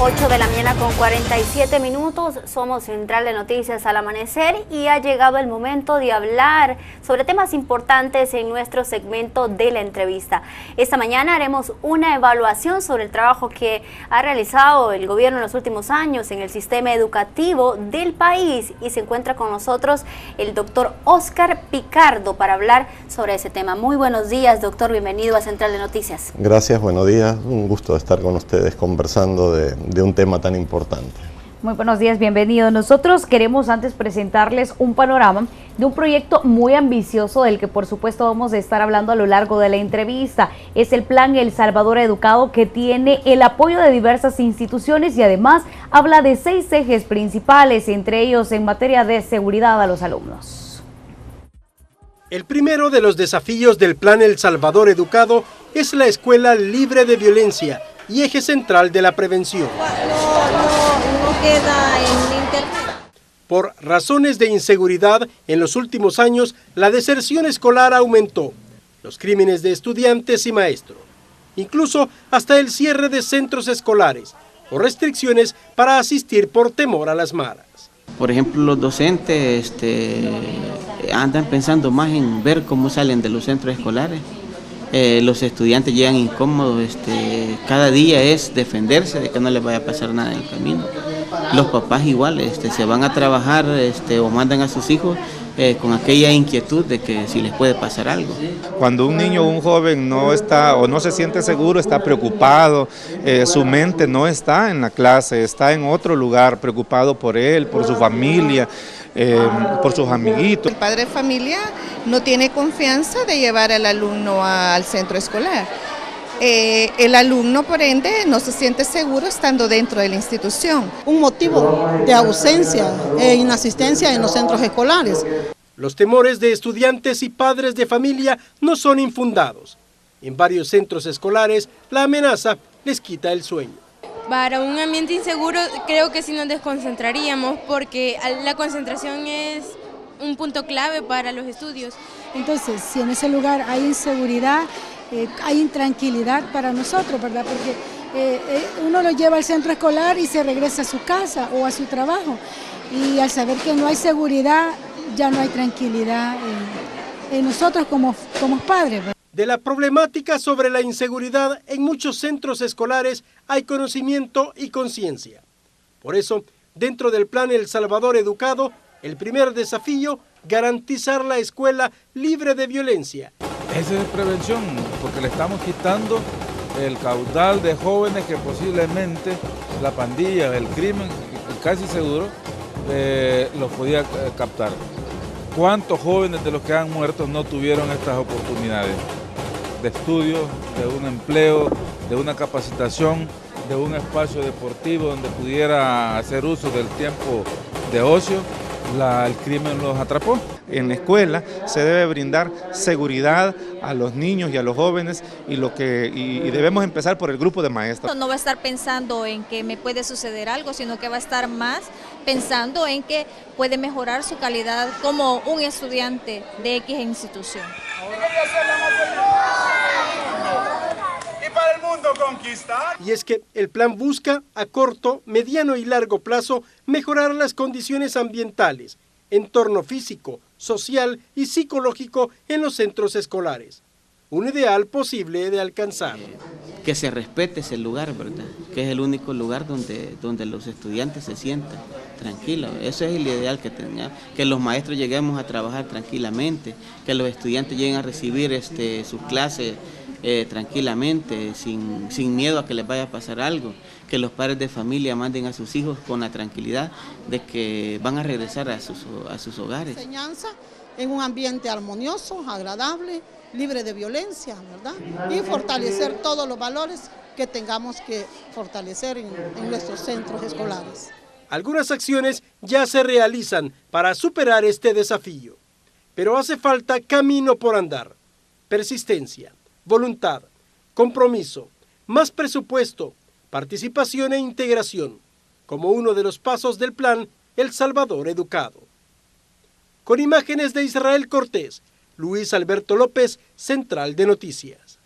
8 de la mañana con 47 minutos, somos Central de Noticias al amanecer y ha llegado el momento de hablar sobre temas importantes en nuestro segmento de la entrevista. Esta mañana haremos una evaluación sobre el trabajo que ha realizado el gobierno en los últimos años en el sistema educativo del país y se encuentra con nosotros el doctor Óscar Picardo para hablar sobre ese tema. Muy buenos días, doctor, bienvenido a Central de Noticias. Gracias, buenos días, un gusto estar con ustedes conversando de un tema tan importante. Muy buenos días, bienvenido. Nosotros queremos antes presentarles un panorama de un proyecto muy ambicioso del que por supuesto vamos a estar hablando a lo largo de la entrevista. Es el Plan El Salvador Educado, que tiene el apoyo de diversas instituciones y además habla de 6 ejes principales, entre ellos en materia de seguridad a los alumnos. El primero de los desafíos del Plan El Salvador Educado es la escuela libre de violencia y eje central de la prevención. No queda en internet. Por razones de inseguridad, en los últimos años la deserción escolar aumentó, los crímenes de estudiantes y maestros, incluso hasta el cierre de centros escolares o restricciones para asistir por temor a las maras. Por ejemplo, los docentes andan pensando más en ver cómo salen de los centros escolares. Los estudiantes llegan incómodos, cada día es defenderse de que no les vaya a pasar nada en el camino. Los papás igual, se van a trabajar o mandan a sus hijos con aquella inquietud de que si les puede pasar algo. Cuando un niño o un joven no está o no se siente seguro, está preocupado, su mente no está en la clase, está en otro lugar, preocupado por él, por su familia, por sus amiguitos. El padre de familia no tiene confianza de llevar al alumno al centro escolar. El alumno, por ende, no se siente seguro estando dentro de la institución. Un motivo de ausencia e inasistencia en los centros escolares. Los temores de estudiantes y padres de familia no son infundados. En varios centros escolares, la amenaza les quita el sueño. Para un ambiente inseguro creo que sí nos desconcentraríamos porque la concentración es un punto clave para los estudios. Entonces, si en ese lugar hay inseguridad, hay intranquilidad para nosotros, ¿verdad? Porque uno lo lleva al centro escolar y se regresa a su casa o a su trabajo. Y al saber que no hay seguridad, ya no hay tranquilidad en nosotros como padres, ¿verdad? De la problemática sobre la inseguridad en muchos centros escolares hay conocimiento y conciencia. Por eso, dentro del Plan El Salvador Educado, el primer desafío, garantizar la escuela libre de violencia. Esa es prevención, porque le estamos quitando el caudal de jóvenes que posiblemente la pandilla, el crimen, casi seguro, los podía captar. ¿Cuántos jóvenes de los que han muerto no tuvieron estas oportunidades de estudio, de un empleo, de una capacitación, de un espacio deportivo donde pudiera hacer uso del tiempo de ocio? El crimen los atrapó. En la escuela se debe brindar seguridad a los niños y a los jóvenes y debemos empezar por el grupo de maestros. No va a estar pensando en que me puede suceder algo, sino que va a estar más pensando en que puede mejorar su calidad como un estudiante de X institución. Para el mundo conquistar. Y es que el plan busca a corto, mediano y largo plazo mejorar las condiciones ambientales, entorno físico, social y psicológico en los centros escolares. Un ideal posible de alcanzar. Que se respete ese lugar, ¿verdad? Que es el único lugar donde los estudiantes se sientan tranquilos. Eso es el ideal que tenía. Que los maestros lleguemos a trabajar tranquilamente, que los estudiantes lleguen a recibir sus clases tranquilamente, sin miedo a que les vaya a pasar algo, que los padres de familia manden a sus hijos con la tranquilidad de que van a regresar a sus hogares. Enseñanza en un ambiente armonioso, agradable, libre de violencia, ¿verdad? Y fortalecer todos los valores que tengamos que fortalecer en nuestros centros escolares. Algunas acciones ya se realizan para superar este desafío, pero hace falta camino por andar, persistencia, voluntad, compromiso, más presupuesto, participación e integración, como uno de los pasos del Plan El Salvador Educado. Con imágenes de Israel Cortés, Luis Alberto López, Central de Noticias.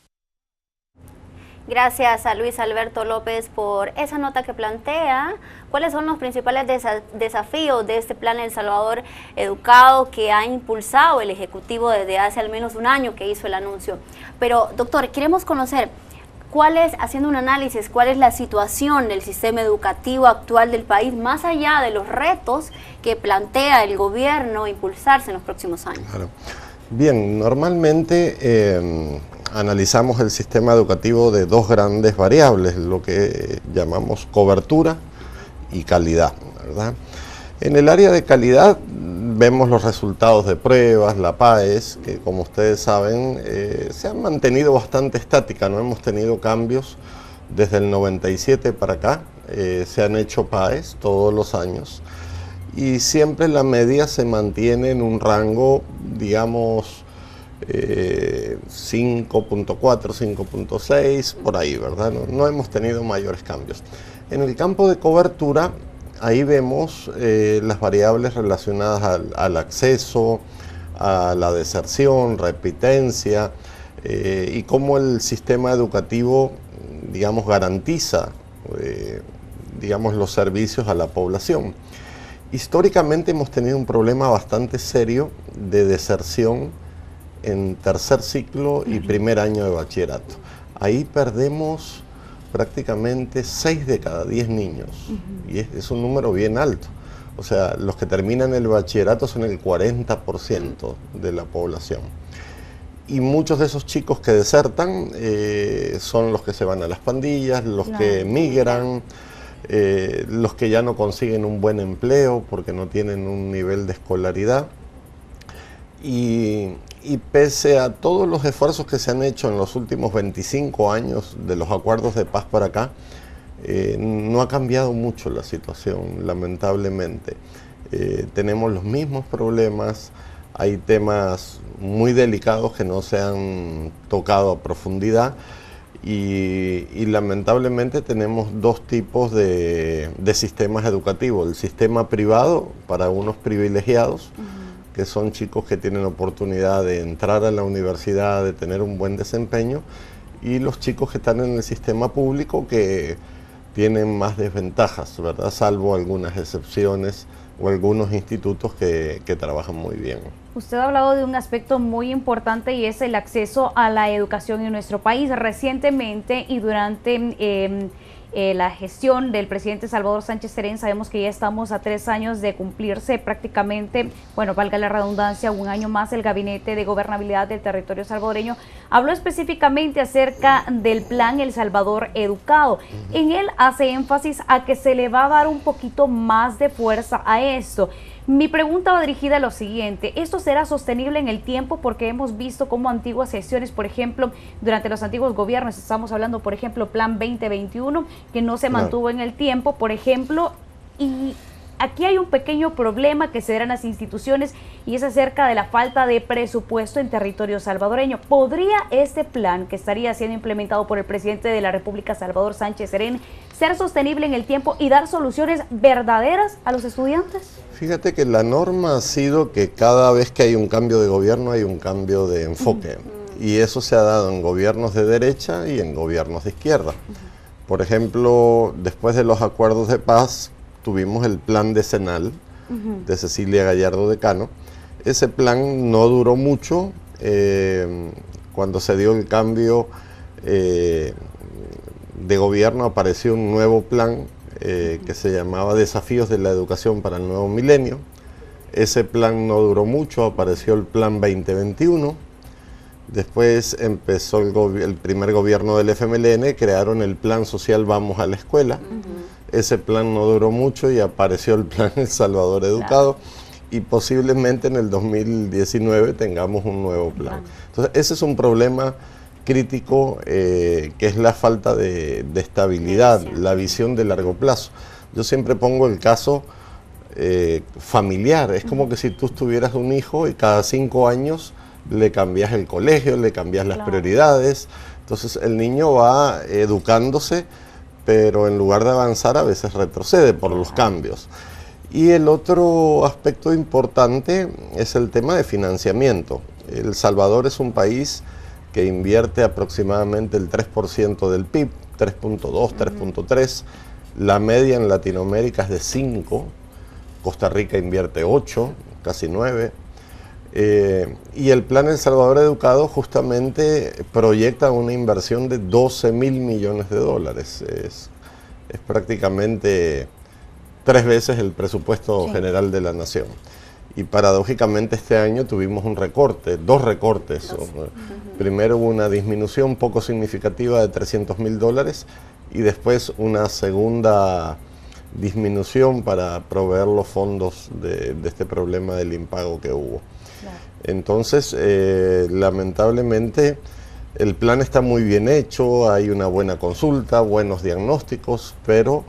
Gracias a Luis Alberto López por esa nota que plantea cuáles son los principales desafíos de este plan El Salvador Educado que ha impulsado el Ejecutivo desde hace al menos un año que hizo el anuncio. Pero, doctor, queremos conocer haciendo un análisis, cuál es la situación del sistema educativo actual del país, más allá de los retos que plantea el gobierno impulsarse en los próximos años. Claro. Bien, normalmente analizamos el sistema educativo de dos grandes variables, lo que llamamos cobertura y calidad, ¿verdad? En el área de calidad vemos los resultados de pruebas, la PAES, que como ustedes saben se han mantenido bastante estática, no hemos tenido cambios desde el 97 para acá, se han hecho PAES todos los años y siempre la media se mantiene en un rango, digamos, 5.4, 5.6, por ahí, ¿verdad? No hemos tenido mayores cambios. En el campo de cobertura, ahí vemos las variables relacionadas al acceso, a la deserción, repitencia, y cómo el sistema educativo, digamos, garantiza, digamos, los servicios a la población. Históricamente hemos tenido un problema bastante serio de deserción en tercer ciclo y primer año de bachillerato. Ahí perdemos prácticamente 6 de cada 10 niños, y es un número bien alto. O sea, los que terminan el bachillerato son el 40% de la población. Y muchos de esos chicos que desertan son los que se van a las pandillas, los que emigran, los que ya no consiguen un buen empleo porque no tienen un nivel de escolaridad. Y pese a todos los esfuerzos que se han hecho en los últimos 25 años de los acuerdos de paz para acá, no ha cambiado mucho la situación, lamentablemente. Tenemos los mismos problemas, hay temas muy delicados que no se han tocado a profundidad y lamentablemente tenemos dos tipos de sistemas educativos. El sistema privado para unos privilegiados, que son chicos que tienen oportunidad de entrar a la universidad, de tener un buen desempeño, y los chicos que están en el sistema público que tienen más desventajas, ¿verdad? Salvo algunas excepciones o algunos institutos que trabajan muy bien. Usted ha hablado de un aspecto muy importante y es el acceso a la educación en nuestro país. Recientemente y durante la gestión del presidente Salvador Sánchez Serén, sabemos que ya estamos a 3 años de cumplirse prácticamente, bueno, valga la redundancia, un año más el Gabinete de Gobernabilidad del Territorio Salvadoreño. Habló específicamente acerca del plan El Salvador Educado. En él hace énfasis a que se le va a dar un poquito más de fuerza a esto. Mi pregunta va dirigida a lo siguiente: ¿esto será sostenible en el tiempo? Porque hemos visto cómo antiguas gestiones, por ejemplo, durante los antiguos gobiernos, estamos hablando, por ejemplo, Plan 2021, que no se mantuvo en el tiempo, por ejemplo, y aquí hay un pequeño problema que se da en las instituciones y es acerca de la falta de presupuesto en territorio salvadoreño. ¿Podría este plan que estaría siendo implementado por el presidente de la República, Salvador Sánchez Serén, ser sostenible en el tiempo y dar soluciones verdaderas a los estudiantes? Fíjate que la norma ha sido que cada vez que hay un cambio de gobierno hay un cambio de enfoque, y eso se ha dado en gobiernos de derecha y en gobiernos de izquierda. Por ejemplo, después de los acuerdos de paz tuvimos el plan decenal de Cecilia Gallardo Decano. Ese plan no duró mucho. Cuando se dio el cambio de gobierno apareció un nuevo plan que se llamaba Desafíos de la Educación para el Nuevo Milenio. Ese plan no duró mucho, apareció el plan 2021. Después empezó el primer gobierno del FMLN, crearon el plan social Vamos a la Escuela. Ese plan no duró mucho y apareció el plan El Salvador Educado. Y posiblemente en el 2019 tengamos un nuevo plan. Entonces ese es un problema crítico, que es la falta de estabilidad, la visión de largo plazo. Yo siempre pongo el caso familiar. Es como que si tú tuvieras un hijo y cada 5 años le cambias el colegio, le cambias las prioridades. Entonces el niño va educándose, pero en lugar de avanzar a veces retrocede por los cambios. Y el otro aspecto importante es el tema de financiamiento. El Salvador es un país que invierte aproximadamente el 3% del PIB, 3.2, 3.3. La media en Latinoamérica es de 5, Costa Rica invierte 8, casi 9. Y el Plan El Salvador Educado justamente proyecta una inversión de 12.000 millones de dólares. Es prácticamente 3 veces el presupuesto general de la nación. Y paradójicamente este año tuvimos un recorte, 2 recortes. Primero hubo una disminución poco significativa de 300.000 dólares y después una segunda disminución para proveer los fondos de este problema del impago que hubo. Entonces, lamentablemente, el plan está muy bien hecho, hay una buena consulta, buenos diagnósticos, pero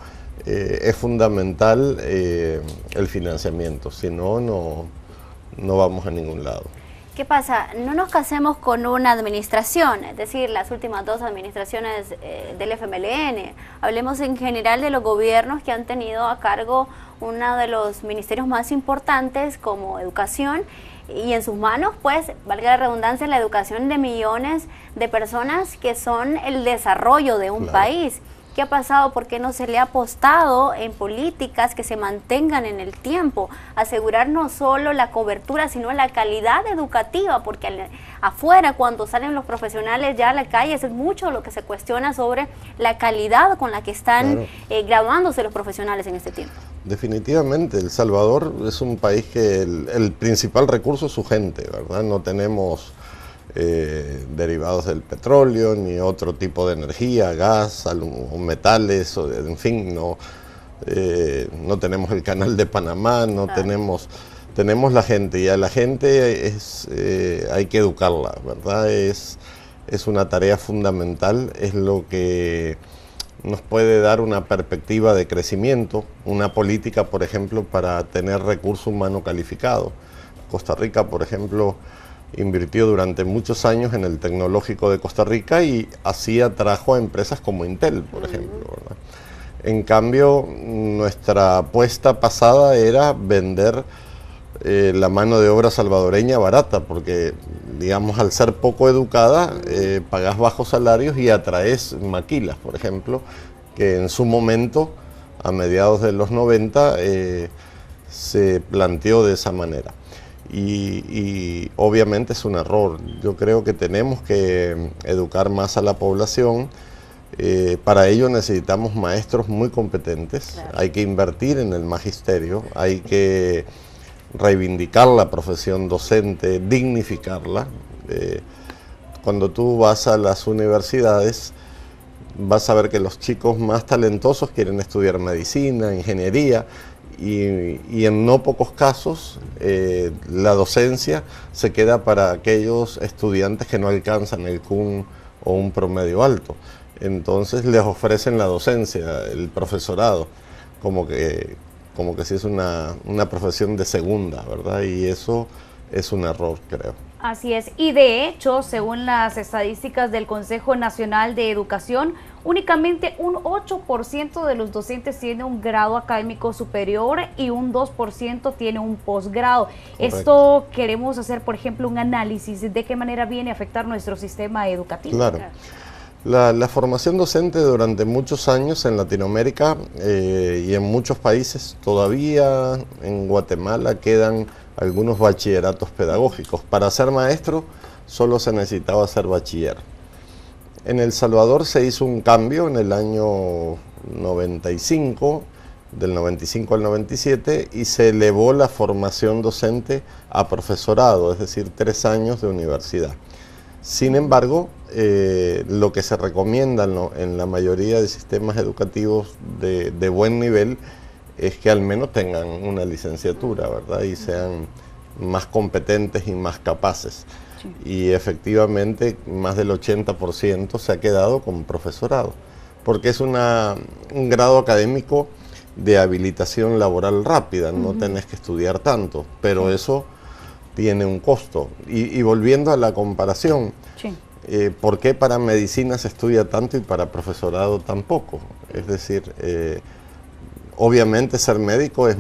es fundamental el financiamiento, si no, no vamos a ningún lado. ¿Qué pasa? No nos casemos con una administración, es decir, las últimas 2 administraciones del FMLN. Hablemos en general de los gobiernos que han tenido a cargo uno de los ministerios más importantes como educación, y en sus manos, pues, valga la redundancia, la educación de millones de personas que son el desarrollo de un país. ¿Qué ha pasado? ¿Por qué no se le ha apostado en políticas que se mantengan en el tiempo? Asegurar no solo la cobertura, sino la calidad educativa, porque afuera, cuando salen los profesionales ya a la calle, es mucho lo que se cuestiona sobre la calidad con la que están graduándose los profesionales en este tiempo. Definitivamente, El Salvador es un país que el principal recurso es su gente, ¿verdad? No tenemos derivados del petróleo, ni otro tipo de energía, gas, o metales, en fin, no tenemos el canal de Panamá, tenemos la gente, y a la gente hay que educarla, ¿verdad? Es una tarea fundamental, es lo que nos puede dar una perspectiva de crecimiento, una política, por ejemplo, para tener recurso humano calificado. Costa Rica, por ejemplo, invirtió durante muchos años en el tecnológico de Costa Rica y así atrajo a empresas como Intel, por ejemplo, ¿verdad? En cambio, nuestra apuesta pasada era vender la mano de obra salvadoreña barata, porque, digamos, al ser poco educada, pagás bajos salarios y atraes maquilas, por ejemplo, que en su momento, a mediados de los 90, se planteó de esa manera. Y obviamente es un error. Yo creo que tenemos que educar más a la población. Para ello necesitamos maestros muy competentes. Claro. Hay que invertir en el magisterio, hay que reivindicar la profesión docente, dignificarla. Cuando tú vas a las universidades, vas a ver que los chicos más talentosos quieren estudiar medicina, ingeniería, y en no pocos casos la docencia se queda para aquellos estudiantes que no alcanzan el CUN o un promedio alto. Entonces les ofrecen la docencia, el profesorado, como que si es una profesión de segunda, ¿verdad? Y eso es un error, creo. Así es, y de hecho, según las estadísticas del Consejo Nacional de Educación, únicamente un 8% de los docentes tiene un grado académico superior y un 2% tiene un posgrado. Correcto. Esto queremos hacer, por ejemplo, un análisis de qué manera viene a afectar nuestro sistema educativo. Claro. La formación docente durante muchos años en Latinoamérica y en muchos países, todavía en Guatemala quedan algunos bachilleratos pedagógicos. Para ser maestro solo se necesitaba ser bachiller. En El Salvador se hizo un cambio en el año 95, del 95 al 97, y se elevó la formación docente a profesorado, es decir, 3 años de universidad. Sin embargo, lo que se recomienda en la mayoría de sistemas educativos de buen nivel es que al menos tengan una licenciatura, ¿verdad? Y sean más competentes y más capaces. Sí. Y efectivamente, más del 80% se ha quedado con profesorado, porque es un grado académico de habilitación laboral rápida, no tenés que estudiar tanto, pero eso tiene un costo. Y volviendo a la comparación, sí. ¿Por qué para medicina se estudia tanto y para profesorado tan poco? Es decir, obviamente ser médico es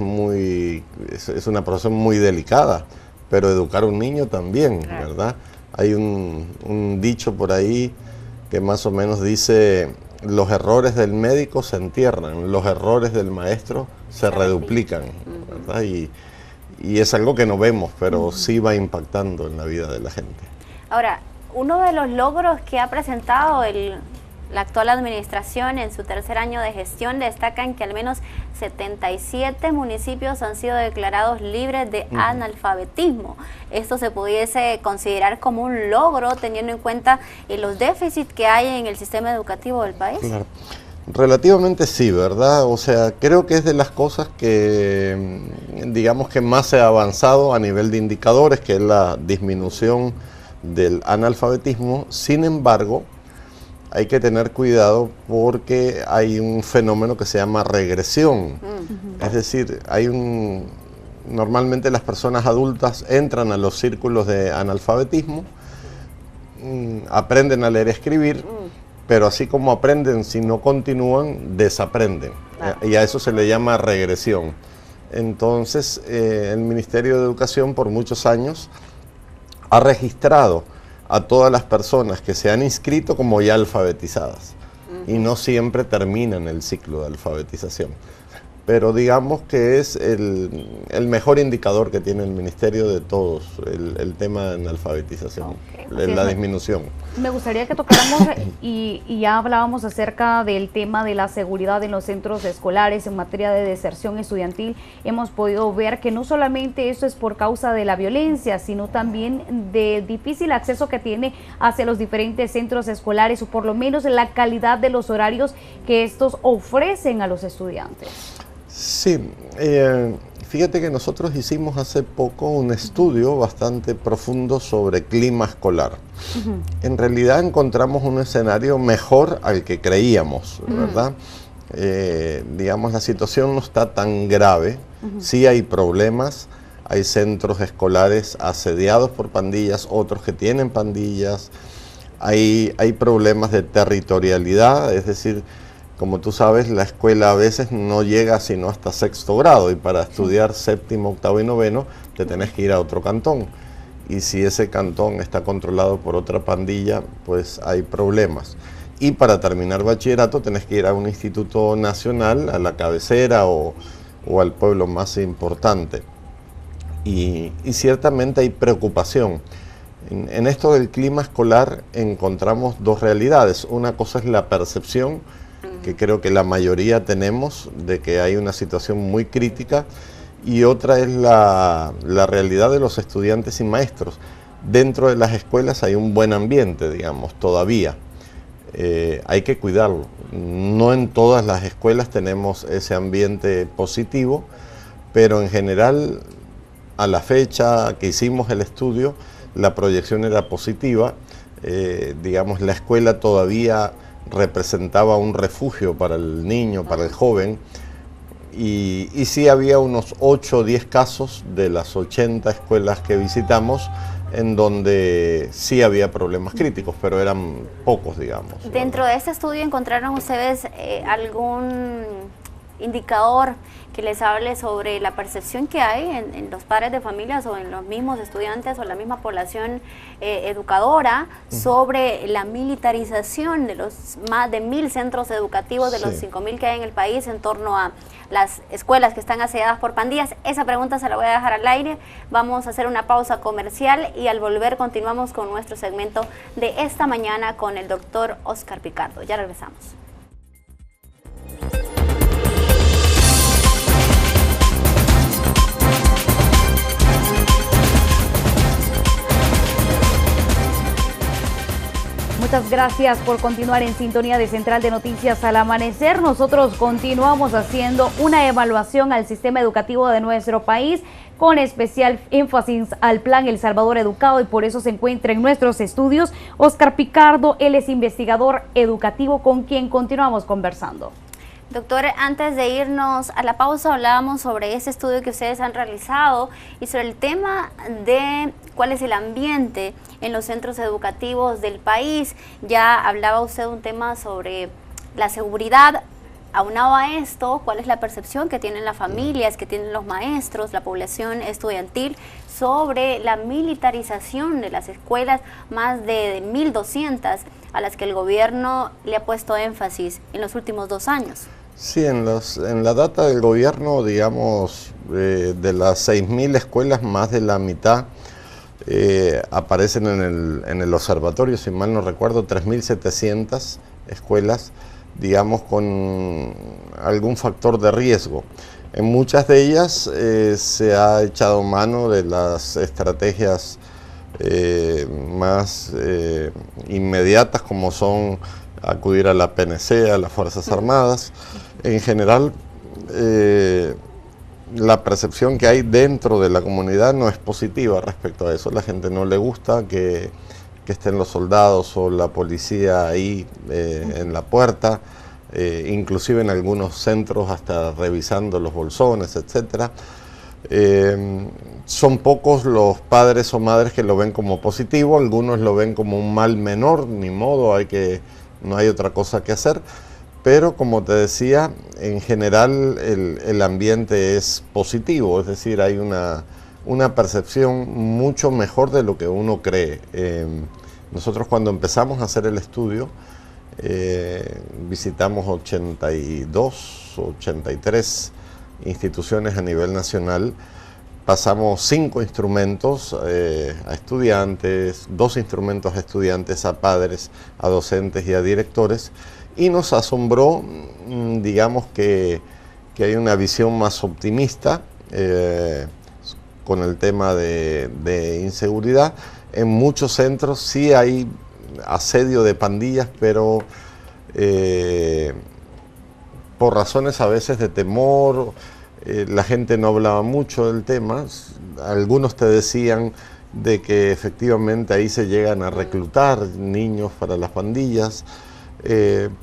una profesión muy delicada, pero educar a un niño también, ¿verdad? Hay un dicho por ahí que más o menos dice: los errores del médico se entierran, los errores del maestro se reduplican, ¿verdad? Y es algo que no vemos, pero sí va impactando en la vida de la gente. Ahora, uno de los logros que ha presentado la actual administración en su tercer año de gestión destacan que al menos 77 municipios han sido declarados libres de analfabetismo. Esto se pudiese considerar como un logro teniendo en cuenta los déficits que hay en el sistema educativo del país. Claro. Relativamente sí, ¿verdad? O sea, creo que es de las cosas que, digamos, que más se ha avanzado a nivel de indicadores, que es la disminución del analfabetismo. Sin embargo, hay que tener cuidado porque hay un fenómeno que se llama regresión. Es decir, normalmente las personas adultas entran a los círculos de analfabetismo, aprenden a leer y escribir, pero así como aprenden, si no continúan, desaprenden. Y a eso se le llama regresión. Entonces, el Ministerio de Educación por muchos años ha registrado a todas las personas que se han inscrito como ya alfabetizadas y no siempre terminan el ciclo de alfabetización. Pero digamos que es el mejor indicador que tiene el Ministerio de todos, el tema de alfabetización, la disminución. Me gustaría que tocáramos y ya hablábamos acerca del tema de la seguridad en los centros escolares en materia de deserción estudiantil. Hemos podido ver que no solamente eso es por causa de la violencia, sino también de difícil acceso que tiene hacia los diferentes centros escolares, o por lo menos la calidad de los horarios que estos ofrecen a los estudiantes. Sí, fíjate que nosotros hicimos hace poco un estudio bastante profundo sobre clima escolar. En realidad encontramos un escenario mejor al que creíamos, ¿verdad? Digamos, la situación no está tan grave, sí hay problemas, hay centros escolares asediados por pandillas, otros que tienen pandillas, hay problemas de territorialidad, es decir, como tú sabes, la escuela a veces no llega sino hasta sexto grado, y para estudiar séptimo, octavo y noveno te tenés que ir a otro cantón. Y si ese cantón está controlado por otra pandilla, pues hay problemas. Y para terminar bachillerato tenés que ir a un instituto nacional, a la cabecera o al pueblo más importante. Y ciertamente hay preocupación. En esto del clima escolar encontramos dos realidades. Una cosa es la percepción, que creo que la mayoría tenemos, de que hay una situación muy crítica, y otra es la realidad de los estudiantes y maestros. Dentro de las escuelas hay un buen ambiente, digamos, todavía. Hay que cuidarlo. No en todas las escuelas tenemos ese ambiente positivo, pero en general, a la fecha que hicimos el estudio, la proyección era positiva. Digamos, la escuela todavía representaba un refugio para el niño, para el joven, y sí había unos 8 o 10 casos de las 80 escuelas que visitamos en donde sí había problemas críticos, pero eran pocos, digamos. Dentro de este estudio, ¿encontraron ustedes algún indicador que les hable sobre la percepción que hay en los padres de familias o en los mismos estudiantes o la misma población educadora sobre la militarización de los más de 1000 centros educativos, de los 5000 que hay en el país, en torno a las escuelas que están asediadas por pandillas? Esa pregunta se la voy a dejar al aire. Vamos a hacer una pausa comercial y al volver continuamos con nuestro segmento de esta mañana con el doctor Oscar Picardo. Ya regresamos. Muchas gracias por continuar en sintonía de Central de Noticias al Amanecer. Nosotros continuamos haciendo una evaluación al sistema educativo de nuestro país, con especial énfasis al Plan El Salvador Educado, y por eso se encuentra en nuestros estudios Oscar Picardo. Él es investigador educativo, con quien continuamos conversando. Doctor, antes de irnos a la pausa hablábamos sobre ese estudio que ustedes han realizado y sobre el tema de cuál es el ambiente en los centros educativos del país. Ya hablaba usted un tema sobre la seguridad, Aunado a esto, ¿cuál es la percepción que tienen las familias, que tienen los maestros, la población estudiantil sobre la militarización de las escuelas, más de 1.200 a las que el gobierno le ha puesto énfasis en los últimos 2 años? Sí, en la data del gobierno, digamos, de las 6.000 escuelas, más de la mitad aparecen en el observatorio, si mal no recuerdo, 3.700 escuelas, digamos, con algún factor de riesgo. En muchas de ellas se ha echado mano de las estrategias más inmediatas, como son acudir a la PNC, a las Fuerzas Armadas. En general, la percepción que hay dentro de la comunidad no es positiva respecto a eso. A la gente no le gusta que estén los soldados o la policía ahí en la puerta, inclusive en algunos centros hasta revisando los bolsones, etcétera. Son pocos los padres o madres que lo ven como positivo, algunos lo ven como un mal menor, ni modo, no hay otra cosa que hacer. Pero como te decía, en general el ambiente es positivo, es decir, hay una percepción mucho mejor de lo que uno cree. Nosotros cuando empezamos a hacer el estudio, visitamos 82, 83 instituciones a nivel nacional, pasamos 5 instrumentos a estudiantes, 2 instrumentos a estudiantes, a padres, a docentes y a directores, y nos asombró, digamos, que hay una visión más optimista con el tema de inseguridad. En muchos centros sí hay asedio de pandillas, pero por razones a veces de temor, la gente no hablaba mucho del tema. Algunos te decían de que efectivamente ahí se llegan a reclutar niños para las pandillas,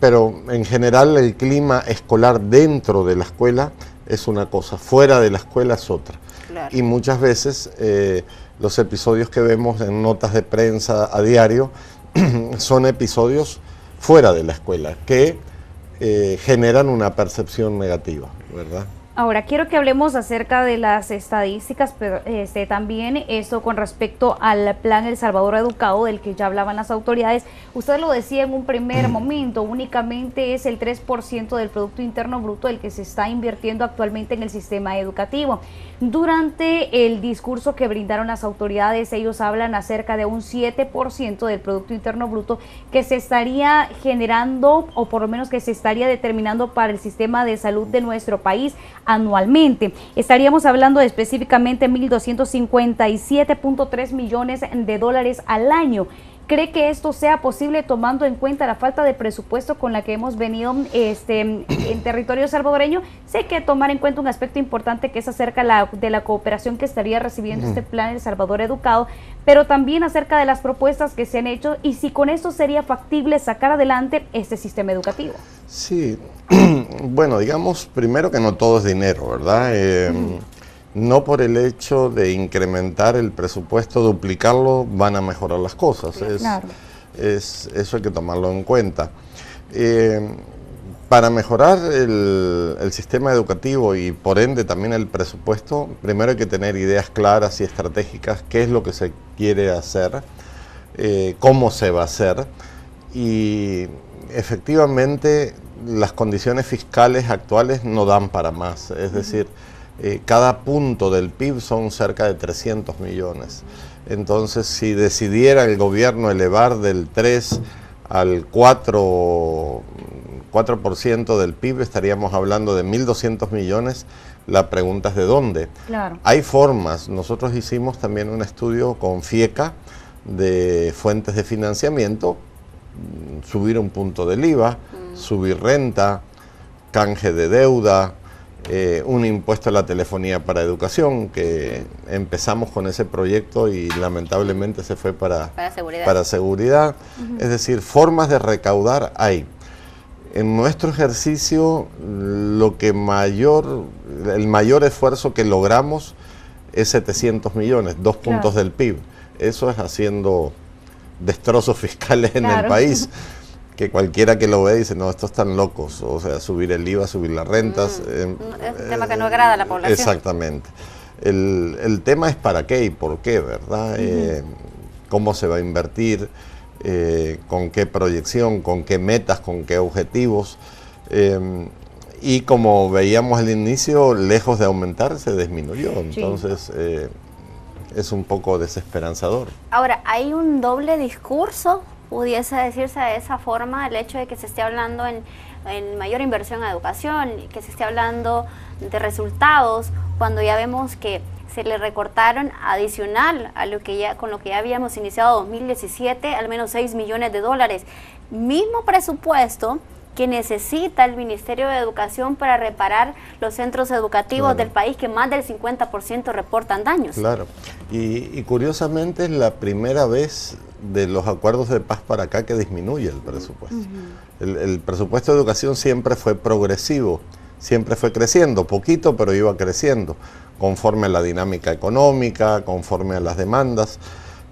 pero en general el clima escolar dentro de la escuela es una cosa, fuera de la escuela es otra. Claro. Y muchas veces los episodios que vemos en notas de prensa a diario son episodios fuera de la escuela que generan una percepción negativa, ¿verdad? Ahora, quiero que hablemos acerca de las estadísticas, pero también esto con respecto al plan El Salvador Educado, del que ya hablaban las autoridades. Usted lo decía en un primer momento, únicamente es el 3% del Producto Interno Bruto el que se está invirtiendo actualmente en el sistema educativo. Durante el discurso que brindaron las autoridades, ellos hablan acerca de un 7% del Producto Interno Bruto que se estaría generando, o por lo menos que se estaría determinando para el sistema de salud de nuestro país anualmente. Estaríamos hablando de específicamente 1.257.3 millones de dólares al año. ¿Cree que esto sea posible tomando en cuenta la falta de presupuesto con la que hemos venido en territorio salvadoreño? Sé que tomar en cuenta un aspecto importante que es acerca de la cooperación que estaría recibiendo este plan El Salvador Educado, pero también acerca de las propuestas que se han hecho y si con esto sería factible sacar adelante este sistema educativo. Sí, bueno, digamos primero que no todo es dinero, ¿verdad? No por el hecho de incrementar el presupuesto, duplicarlo, van a mejorar las cosas. Claro. Eso hay que tomarlo en cuenta. Para mejorar el sistema educativo y por ende también el presupuesto, primero hay que tener ideas claras y estratégicas, qué es lo que se quiere hacer, cómo se va a hacer, y efectivamente las condiciones fiscales actuales no dan para más, es decir, cada punto del PIB son cerca de 300 millones. Entonces, si decidiera el gobierno elevar del 3 al 4% del PIB, estaríamos hablando de 1.200 millones. La pregunta es ¿de dónde? Claro. Hay formas. Nosotros hicimos también un estudio con FIECA de fuentes de financiamiento, subir un punto del IVA, subir renta, canje de deuda, un impuesto a la telefonía para educación, que empezamos con ese proyecto y lamentablemente se fue para seguridad. Es decir, formas de recaudar hay. En nuestro ejercicio, el mayor esfuerzo que logramos es 700 millones, 2 puntos del PIB. Eso es haciendo destrozos fiscales en el país. que cualquiera que lo ve dice, no, estos están locos, o sea, subir el IVA, subir las rentas. Es un tema que no agrada a la población. Exactamente. El tema es para qué y por qué, ¿verdad? Cómo se va a invertir, con qué proyección, con qué metas, con qué objetivos. Y como veíamos al inicio, lejos de aumentar, se disminuyó. Entonces, es un poco desesperanzador. Ahora, ¿hay un doble discurso? Pudiese decirse de esa forma, el hecho de que se esté hablando en mayor inversión en educación, que se esté hablando de resultados, cuando ya vemos que se le recortaron adicional a lo que con lo que ya habíamos iniciado 2017, al menos 6 millones de dólares. Mismo presupuesto que necesita el Ministerio de Educación para reparar los centros educativos del país, que más del 50% reportan daños. Claro, y curiosamente es la primera vez de los acuerdos de paz para acá que disminuye el presupuesto. El presupuesto de educación siempre fue progresivo, siempre fue creciendo, poquito, pero iba creciendo, conforme a la dinámica económica, conforme a las demandas.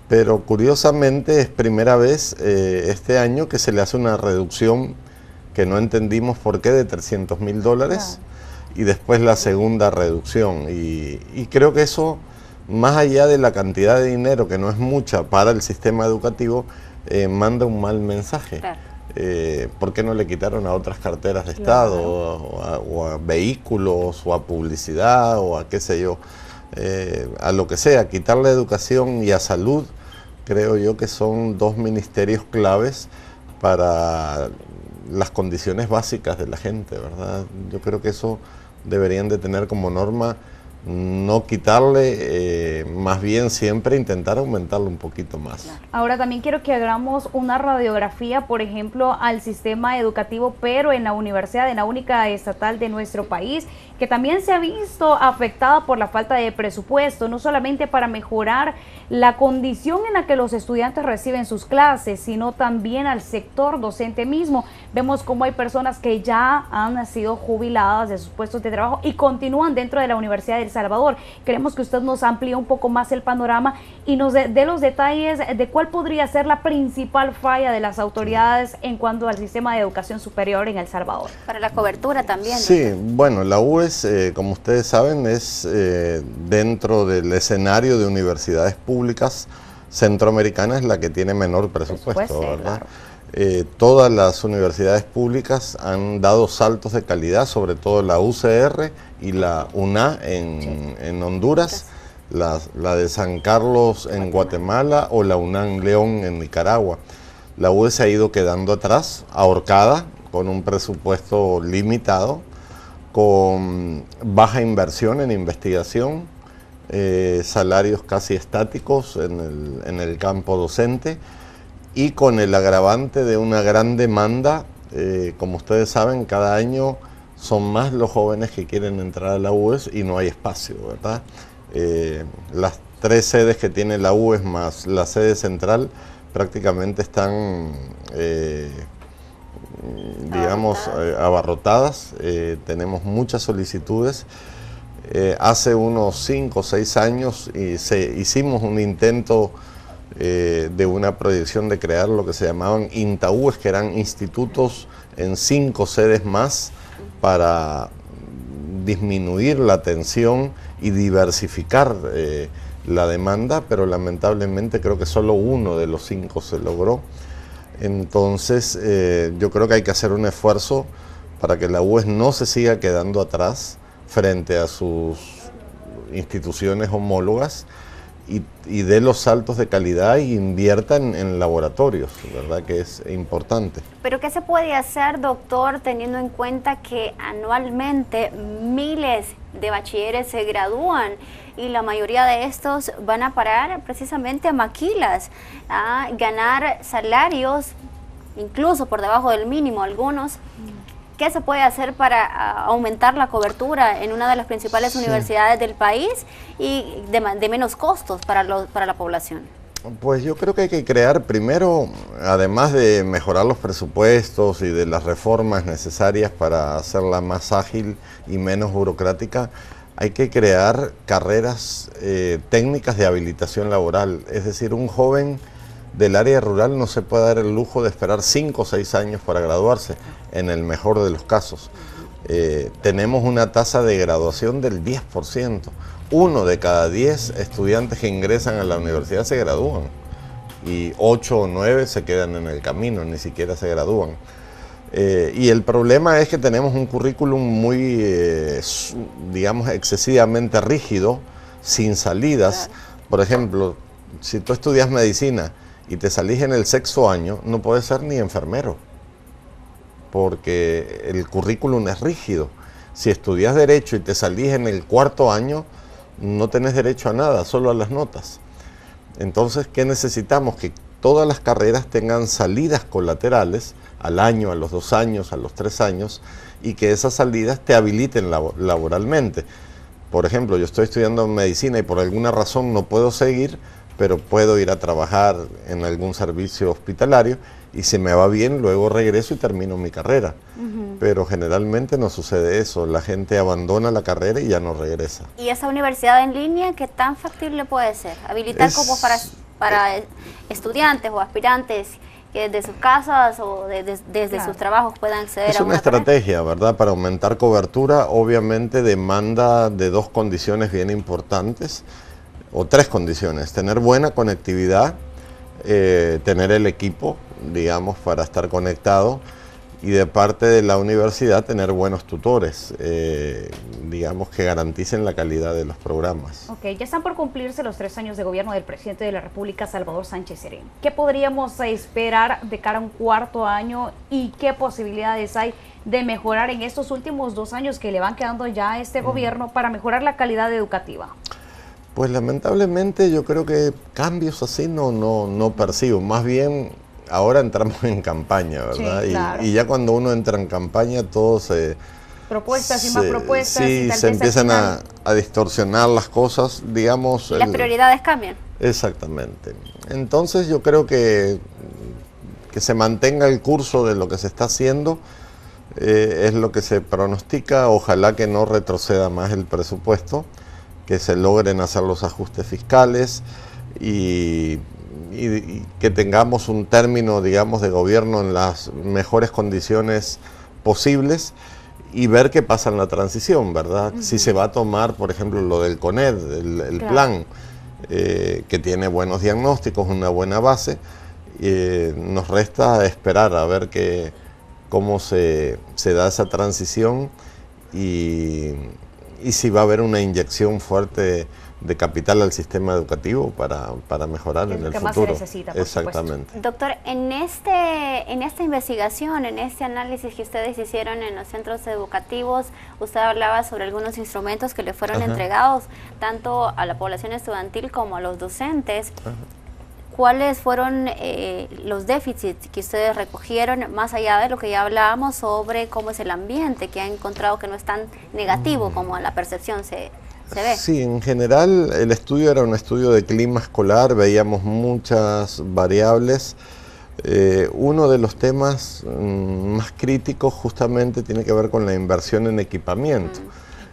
Pero curiosamente es primera vez este año que se le hace una reducción que no entendimos por qué, de $300.000, y después la segunda reducción. Y creo que eso, más allá de la cantidad de dinero, que no es mucha para el sistema educativo, manda un mal mensaje. Claro. ¿Por qué no le quitaron a otras carteras de Estado, o a vehículos, o a publicidad, o a qué sé yo, a lo que sea? Quitarle a educación y a salud, creo yo que son dos ministerios claves para las condiciones básicas de la gente, ¿verdad? Yo creo que eso deberían de tener como norma, no quitarle, más bien siempre intentar aumentarlo un poquito más. Ahora también quiero que hagamos una radiografía, por ejemplo, al sistema educativo, pero en la universidad, en la única estatal de nuestro país, que también se ha visto afectada por la falta de presupuesto, no solamente para mejorar la condición en la que los estudiantes reciben sus clases, sino también al sector docente mismo. Vemos cómo hay personas que ya han sido jubiladas de sus puestos de trabajo y continúan dentro de la Universidad de El Salvador. Queremos que usted nos amplíe un poco más el panorama y nos dé los detalles de cuál podría ser la principal falla de las autoridades en cuanto al sistema de educación superior en El Salvador. Para la cobertura también. Sí, bueno, la UES, como ustedes saben, es dentro del escenario de universidades públicas centroamericanas la que tiene menor presupuesto, ¿verdad? Claro. Todas las universidades públicas han dado saltos de calidad, sobre todo la UCR y la UNA en Honduras, la de San Carlos en Guatemala o la UNAM León en Nicaragua. La UES se ha ido quedando atrás, ahorcada, con un presupuesto limitado, con baja inversión en investigación, salarios casi estáticos en el campo docente, y con el agravante de una gran demanda. Como ustedes saben, cada año son más los jóvenes que quieren entrar a la UES y no hay espacio, ¿verdad? Las 3 sedes que tiene la UES más la sede central prácticamente están, digamos, abarrotadas. Tenemos muchas solicitudes. Hace unos 5 o 6 años hicimos un intento de una proyección de crear lo que se llamaban INTAUES, que eran institutos en 5 sedes más para disminuir la tensión y diversificar la demanda, pero lamentablemente creo que solo uno de los 5 se logró. Entonces yo creo que hay que hacer un esfuerzo para que la UES no se siga quedando atrás frente a sus instituciones homólogas, y dé los saltos de calidad y invierta en laboratorios, ¿verdad? Que es importante. Pero ¿qué se puede hacer, doctor, teniendo en cuenta que anualmente miles de bachilleres se gradúan y la mayoría de estos van a parar precisamente a maquilas, a ganar salarios incluso por debajo del mínimo algunos? ¿Qué se puede hacer para aumentar la cobertura en una de las principales universidades del país y de menos costos para la población? Pues yo creo que hay que crear primero, además de mejorar los presupuestos y de las reformas necesarias para hacerla más ágil y menos burocrática, hay que crear carreras técnicas de habilitación laboral. Es decir, un joven del área rural no se puede dar el lujo de esperar 5 o 6 años para graduarse, en el mejor de los casos. Tenemos una tasa de graduación del 10%. 1 de cada 10 estudiantes que ingresan a la universidad se gradúan y 8 o 9 se quedan en el camino, ni siquiera se gradúan. Y el problema es que tenemos un currículum muy, digamos, excesivamente rígido, sin salidas. Por ejemplo, si tú estudias medicina y te salís en el 6º año, no puedes ser ni enfermero, porque el currículum es rígido. Si estudias Derecho y te salís en el 4º año, no tenés derecho a nada, solo a las notas. Entonces, ¿qué necesitamos? Que todas las carreras tengan salidas colaterales al año, a los 2 años, a los 3 años, y que esas salidas te habiliten laboralmente. Por ejemplo, yo estoy estudiando medicina y por alguna razón no puedo seguir, pero puedo ir a trabajar en algún servicio hospitalario y si me va bien, luego regreso y termino mi carrera. Pero generalmente no sucede eso, la gente abandona la carrera y ya no regresa. ¿Y esa universidad en línea qué tan factible puede ser? Habilitar como para estudiantes o aspirantes que desde sus casas o desde sus trabajos puedan acceder a una estrategia, ¿verdad? Para aumentar cobertura, obviamente demanda de 2 condiciones bien importantes, o 3 condiciones: tener buena conectividad, tener el equipo, digamos, para estar conectado, y de parte de la universidad tener buenos tutores, digamos, que garanticen la calidad de los programas. Ok, ya están por cumplirse los 3 años de gobierno del presidente de la República, Salvador Sánchez Serén. ¿Qué podríamos esperar de cara a un 4º año y qué posibilidades hay de mejorar en estos últimos 2 años que le van quedando ya a este gobierno para mejorar la calidad educativa? Pues lamentablemente yo creo que cambios así no percibo, más bien ahora entramos en campaña, ¿verdad? Sí, claro. Y ya cuando uno entra en campaña todo se... Propuestas y más propuestas. Sí, se empiezan a distorsionar las cosas, digamos. Y las prioridades cambian. Exactamente. Entonces yo creo que se mantenga el curso de lo que se está haciendo, es lo que se pronostica. Ojalá que no retroceda más el presupuesto, que se logren hacer los ajustes fiscales y que tengamos un término, digamos, de gobierno en las mejores condiciones posibles y ver qué pasa en la transición, ¿verdad? Si se va a tomar, por ejemplo, lo del CONED, el plan, que tiene buenos diagnósticos, una buena base, nos resta esperar a ver cómo se da esa transición y si va a haber una inyección fuerte de capital al sistema educativo para mejorar en el futuro. Más se necesita, por Exactamente. Supuesto. Doctor, en esta investigación, en este análisis que ustedes hicieron en los centros educativos, usted hablaba sobre algunos instrumentos que le fueron entregados tanto a la población estudiantil como a los docentes. ¿Cuáles fueron los déficits que ustedes recogieron, más allá de lo que ya hablábamos sobre cómo es el ambiente, que han encontrado que no es tan negativo como la percepción se ve? Sí, en general el estudio era un estudio de clima escolar, veíamos muchas variables. Uno de los temas más críticos justamente tiene que ver con la inversión en equipamiento.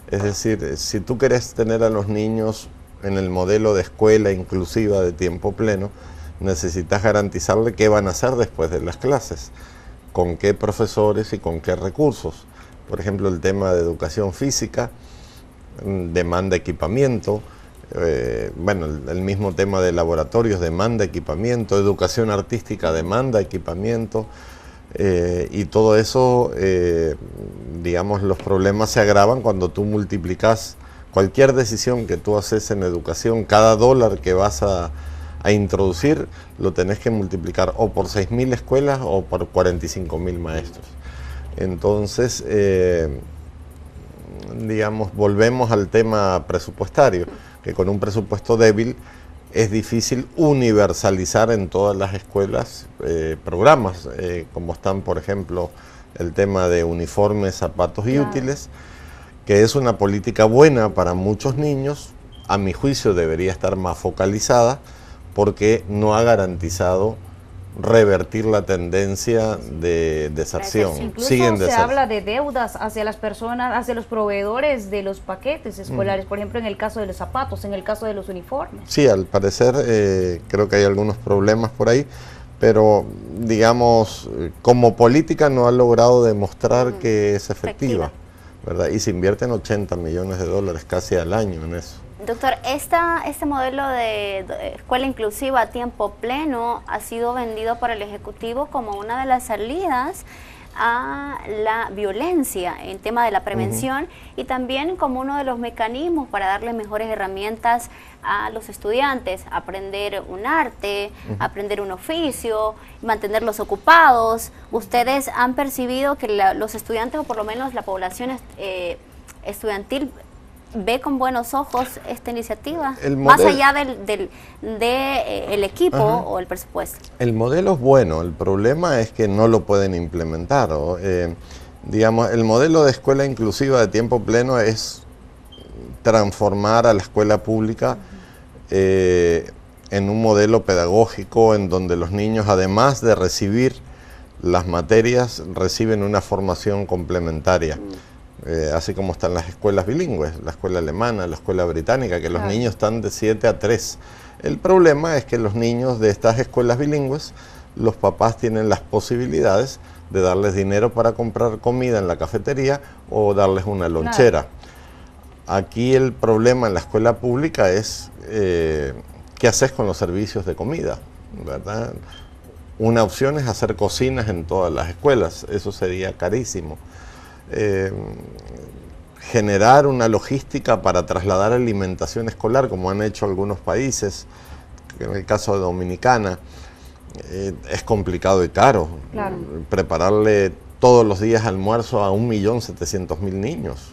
Es decir, si tú querés tener a los niños en el modelo de escuela inclusiva de tiempo pleno, necesitas garantizarle qué van a hacer después de las clases, con qué profesores y con qué recursos. Por ejemplo, el tema de educación física demanda equipamiento, bueno, el mismo tema de laboratorios demanda equipamiento, educación artística demanda equipamiento, y todo eso, digamos, los problemas se agravan cuando tú multiplicas cualquier decisión que tú haces en educación. Cada dólar que vas a introducir lo tenés que multiplicar o por 6.000 escuelas o por 45.000 maestros. Entonces, digamos, volvemos al tema presupuestario, que con un presupuesto débil es difícil universalizar en todas las escuelas programas, como están, por ejemplo, el tema de uniformes, zapatos y útiles, que es una política buena para muchos niños. A mi juicio debería estar más focalizada porque no ha garantizado revertir la tendencia de deserción. Incluso Siguen se deserción. habla de deudas hacia las personas, hacia los proveedores de los paquetes escolares, por ejemplo, en el caso de los zapatos, en el caso de los uniformes. Sí, al parecer creo que hay algunos problemas por ahí, pero digamos, como política no ha logrado demostrar que es efectiva, ¿verdad? Y se invierten 80 millones de dólares casi al año en eso. Doctor, este modelo de escuela inclusiva a tiempo pleno ha sido vendido por el Ejecutivo como una de las salidas a la violencia en tema de la prevención y también como uno de los mecanismos para darle mejores herramientas a los estudiantes, aprender un arte, aprender un oficio, mantenerlos ocupados. ¿Ustedes han percibido que los estudiantes o por lo menos la población estudiantil ve con buenos ojos esta iniciativa, más allá del equipo o el presupuesto? El modelo es bueno, el problema es que no lo pueden implementar. Digamos, el modelo de escuela inclusiva de tiempo pleno es transformar a la escuela pública en un modelo pedagógico en donde los niños, además de recibir las materias, reciben una formación complementaria. Así como están las escuelas bilingües, la escuela alemana, la escuela británica, que los niños están de 7 a 3. El problema es que los niños de estas escuelas bilingües, los papás tienen las posibilidades de darles dinero para comprar comida en la cafetería o darles una lonchera. Aquí el problema en la escuela pública es qué haces con los servicios de comida, ¿verdad? Una opción es hacer cocinas en todas las escuelas, eso sería carísimo. Generar una logística para trasladar alimentación escolar, como han hecho algunos países, en el caso de Dominicana, es complicado y caro. Claro. Prepararle todos los días almuerzo a 1.700.000 niños,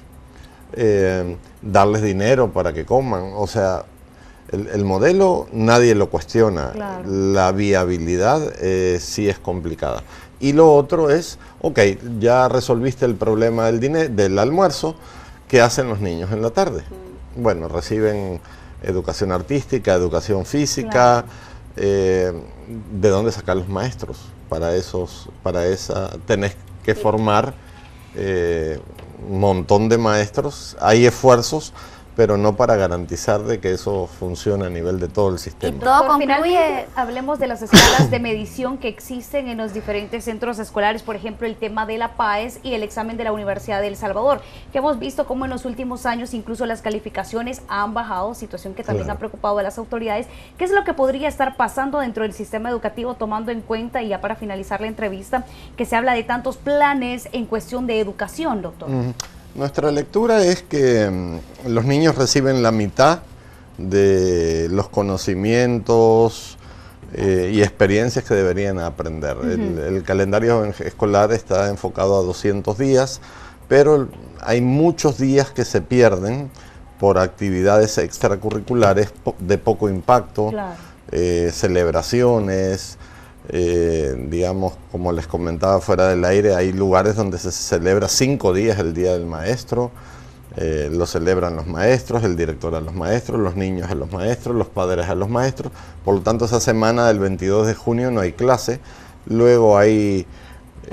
darles dinero para que coman, o sea, el modelo nadie lo cuestiona, claro. La viabilidad sí es complicada. Y lo otro es, ok, ya resolviste el problema del almuerzo, ¿qué hacen los niños en la tarde? Bueno, reciben educación artística, educación física, ¿de dónde sacar los maestros? Para esa tenés que formar un montón de maestros, hay esfuerzos, pero no para garantizar de que eso funcione a nivel de todo el sistema. Y todo concluye, hablemos de las escalas de medición que existen en los diferentes centros escolares, por ejemplo, el tema de la PAES y el examen de la Universidad de El Salvador, que hemos visto cómo en los últimos años incluso las calificaciones han bajado, situación que también ha preocupado a las autoridades. ¿Qué es lo que podría estar pasando dentro del sistema educativo, tomando en cuenta, y ya para finalizar la entrevista, que se habla de tantos planes en cuestión de educación, doctor? Nuestra lectura es que los niños reciben la mitad de los conocimientos y experiencias que deberían aprender. El calendario escolar está enfocado a 200 días, pero hay muchos días que se pierden por actividades extracurriculares de poco impacto, celebraciones. Digamos, como les comentaba fuera del aire, hay lugares donde se celebra 5 días el Día del Maestro, lo celebran los maestros, el director a los maestros, los niños a los maestros, los padres a los maestros. Por lo tanto, esa semana del 22 de junio no hay clase, luego hay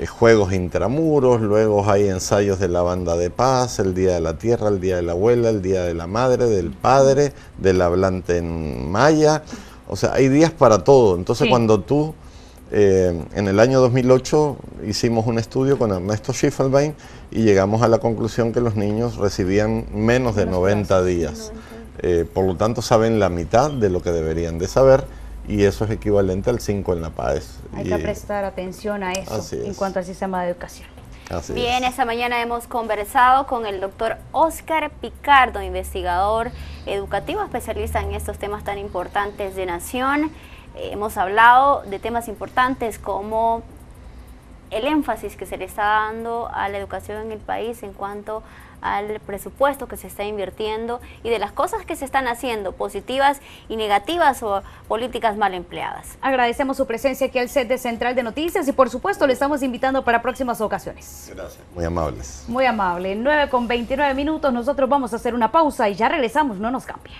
juegos intramuros, luego hay ensayos de la banda de paz, el Día de la Tierra, el Día de la Abuela, el Día de la Madre, del Padre, del hablante en maya. O sea, hay días para todo. Entonces, cuando tú en el año 2008 hicimos un estudio con Ernesto Schiffelbein y llegamos a la conclusión que los niños recibían menos de 90 días. Por lo tanto, saben la mitad de lo que deberían de saber, y eso es equivalente al 5 en la PAES. Hay que prestar atención a eso en cuanto al sistema de educación. Bien, esta mañana hemos conversado con el doctor Óscar Picardo, investigador educativo, especialista en estos temas tan importantes de nación. Hemos hablado de temas importantes como el énfasis que se le está dando a la educación en el país en cuanto al presupuesto que se está invirtiendo y de las cosas que se están haciendo, positivas y negativas, o políticas mal empleadas. Agradecemos su presencia aquí al set de Central de Noticias y por supuesto le estamos invitando para próximas ocasiones. Gracias, muy amables. Muy amable. 9:29, nosotros vamos a hacer una pausa y ya regresamos, no nos cambie.